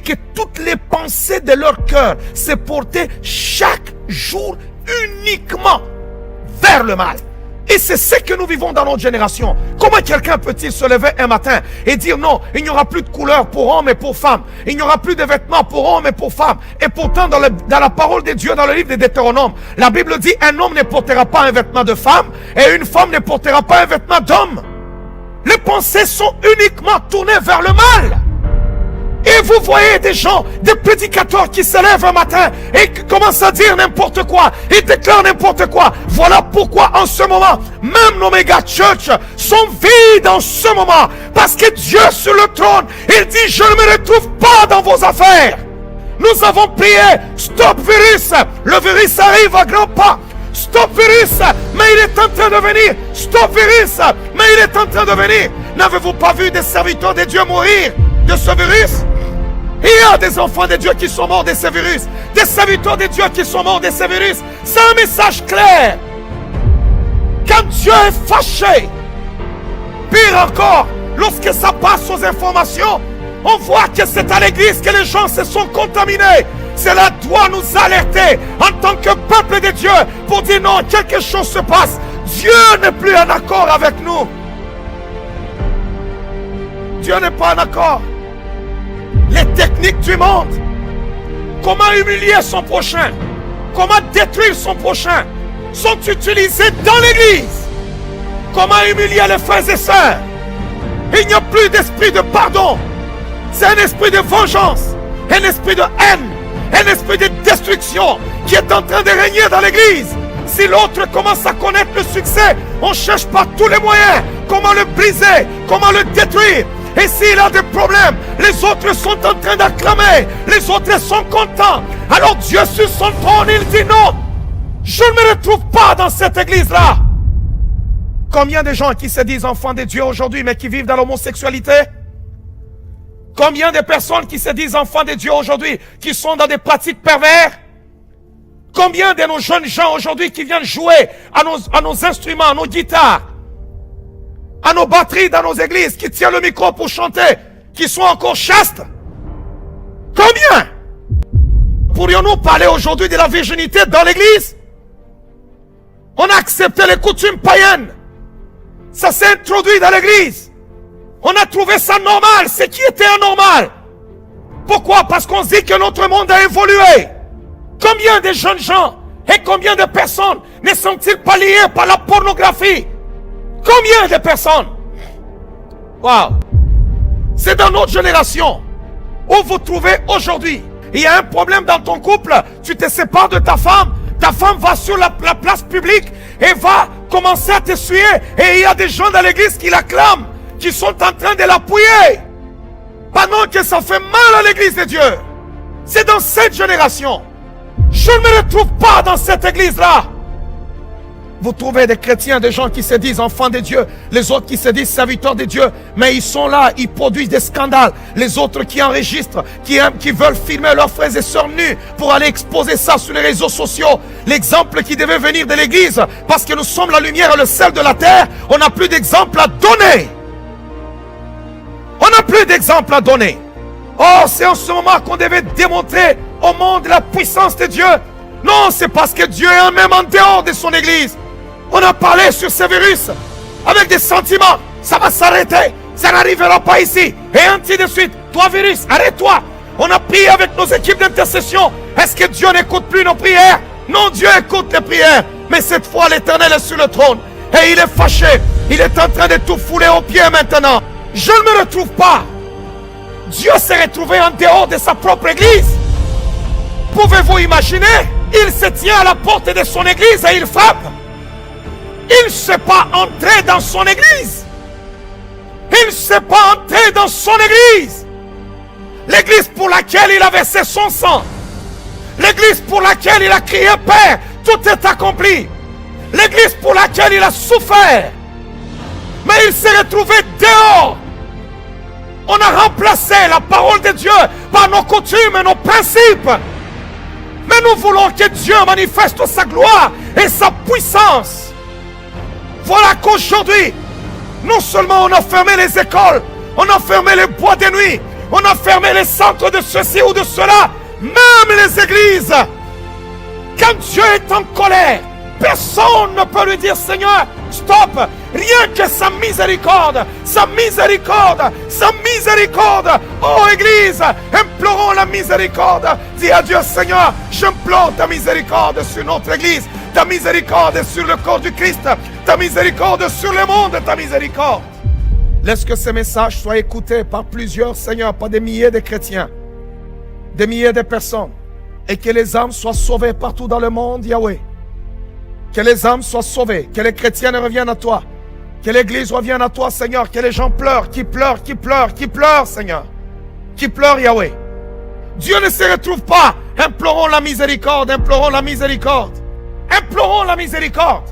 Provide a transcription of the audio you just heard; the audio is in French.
que toutes les pensées de leur cœur se portaient chaque jour uniquement vers le mal. Et c'est ce que nous vivons dans notre génération. Comment quelqu'un peut-il se lever un matin et dire non, il n'y aura plus de couleur pour hommes et pour femmes. Il n'y aura plus de vêtements pour hommes et pour femmes. Et pourtant, dans la parole de Dieu, dans le livre de Deutéronome, la Bible dit un homme ne portera pas un vêtement de femme et une femme ne portera pas un vêtement d'homme. Les pensées sont uniquement tournées vers le mal. Et vous voyez des gens, des prédicateurs qui se lèvent un matin et qui commencent à dire n'importe quoi. Ils déclarent n'importe quoi. Voilà pourquoi en ce moment, même nos méga church sont vides en ce moment. Parce que Dieu sur le trône, il dit je ne me retrouve pas dans vos affaires. Nous avons prié, stop virus. Le virus arrive à grands pas. Stop virus, mais il est en train de venir. Stop virus, mais il est en train de venir. N'avez-vous pas vu des serviteurs de Dieu mourir de ce virus? Il y a des enfants de Dieu qui sont morts de ce virus. Des serviteurs de Dieu qui sont morts de ce virus. C'est un message clair. Quand Dieu est fâché, pire encore, lorsque ça passe aux informations, on voit que c'est à l'église que les gens se sont contaminés. Cela doit nous alerter en tant que peuple de Dieu pour dire non, quelque chose se passe. Dieu n'est plus en accord avec nous. Dieu n'est pas en accord. Les techniques du monde, comment humilier son prochain, comment détruire son prochain, sont utilisées dans l'église. Comment humilier les frères et sœurs. Il n'y a plus d'esprit de pardon. C'est un esprit de vengeance, un esprit de haine, un esprit de destruction qui est en train de régner dans l'église. Si l'autre commence à connaître le succès, on cherche par tous les moyens comment le briser, comment le détruire. Et s'il a des problèmes, les autres sont en train d'acclamer, les autres sont contents. Alors Dieu sur son trône, il dit non, je ne me retrouve pas dans cette église-là. Combien de gens qui se disent enfants de Dieu aujourd'hui, mais qui vivent dans l'homosexualité? Combien de personnes qui se disent enfants de Dieu aujourd'hui, qui sont dans des pratiques perverses? Combien de nos jeunes gens aujourd'hui qui viennent jouer à nos instruments, à nos guitares, à nos batteries dans nos églises, qui tiennent le micro pour chanter, qui sont encore chastes? Combien? Pourrions-nous parler aujourd'hui de la virginité dans l'église? On a accepté les coutumes païennes. Ça s'est introduit dans l'église. On a trouvé ça normal, ce qui était anormal. Pourquoi? Parce qu'on dit que notre monde a évolué. Combien de jeunes gens et combien de personnes ne sont-ils pas liés par la pornographie? Combien de personnes? Waouh! C'est dans notre génération où vous trouvez aujourd'hui. Il y a un problème dans ton couple, tu te sépares de ta femme va sur la place publique et va commencer à t'essuyer. Et il y a des gens dans l'église qui l'acclament, qui sont en train de l'appuyer. Pendant que ça fait mal à l'église de Dieu. C'est dans cette génération. Je ne me retrouve pas dans cette église-là. Vous trouvez des chrétiens, des gens qui se disent enfants de Dieu, les autres qui se disent serviteurs de Dieu, mais ils sont là, ils produisent des scandales. Les autres qui enregistrent, qui veulent filmer leurs frères et sœurs nus pour aller exposer ça sur les réseaux sociaux. L'exemple qui devait venir de l'église, parce que nous sommes la lumière et le sel de la terre, on n'a plus d'exemple à donner. On n'a plus d'exemple à donner. Oh, c'est en ce moment qu'on devait démontrer au monde la puissance de Dieu. Non, c'est parce que Dieu est même en dehors de son église. On a parlé sur ce virus avec des sentiments. Ça va s'arrêter. Ça n'arrivera pas ici. Et ainsi de suite. Toi, virus, arrête-toi. On a prié avec nos équipes d'intercession. Est-ce que Dieu n'écoute plus nos prières? Non, Dieu écoute les prières. Mais cette fois, l'Éternel est sur le trône. Et il est fâché. Il est en train de tout fouler aux pieds maintenant. Je ne me retrouve pas. Dieu s'est retrouvé en dehors de sa propre église. Pouvez-vous imaginer? Il se tient à la porte de son église et il frappe. Il ne s'est pas entré dans son église. Il ne s'est pas entré dans son église. L'église pour laquelle il a versé son sang. L'église pour laquelle il a crié Père, tout est accompli. L'église pour laquelle il a souffert. Mais il s'est retrouvé dehors. On a remplacé la parole de Dieu par nos coutumes et nos principes. Mais nous voulons que Dieu manifeste sa gloire et sa puissance. Voilà qu'aujourd'hui, non seulement on a fermé les écoles, on a fermé les boîtes de nuit, On a fermé les centres de ceci ou de cela. Même les églises. Quand Dieu est en colère, personne ne peut lui dire, Seigneur, stop. Rien que sa miséricorde, sa miséricorde, sa miséricorde. Oh Église, implorons la miséricorde. Dis à Dieu, Seigneur, j'implore ta miséricorde sur notre Église, ta miséricorde sur le corps du Christ, ta miséricorde sur le monde, ta miséricorde. Laisse que ces messages soient écoutés par plusieurs, Seigneur, par des milliers de chrétiens, des milliers de personnes, et que les âmes soient sauvées partout dans le monde, Yahweh. Que les âmes soient sauvées, que les chrétiens reviennent à toi, que l'Église revienne à toi, Seigneur, que les gens pleurent, qui pleurent, qui pleurent, qui pleurent, Seigneur, qui pleurent, Yahweh. Dieu ne se retrouve pas. Implorons la miséricorde, implorons la miséricorde, implorons la miséricorde.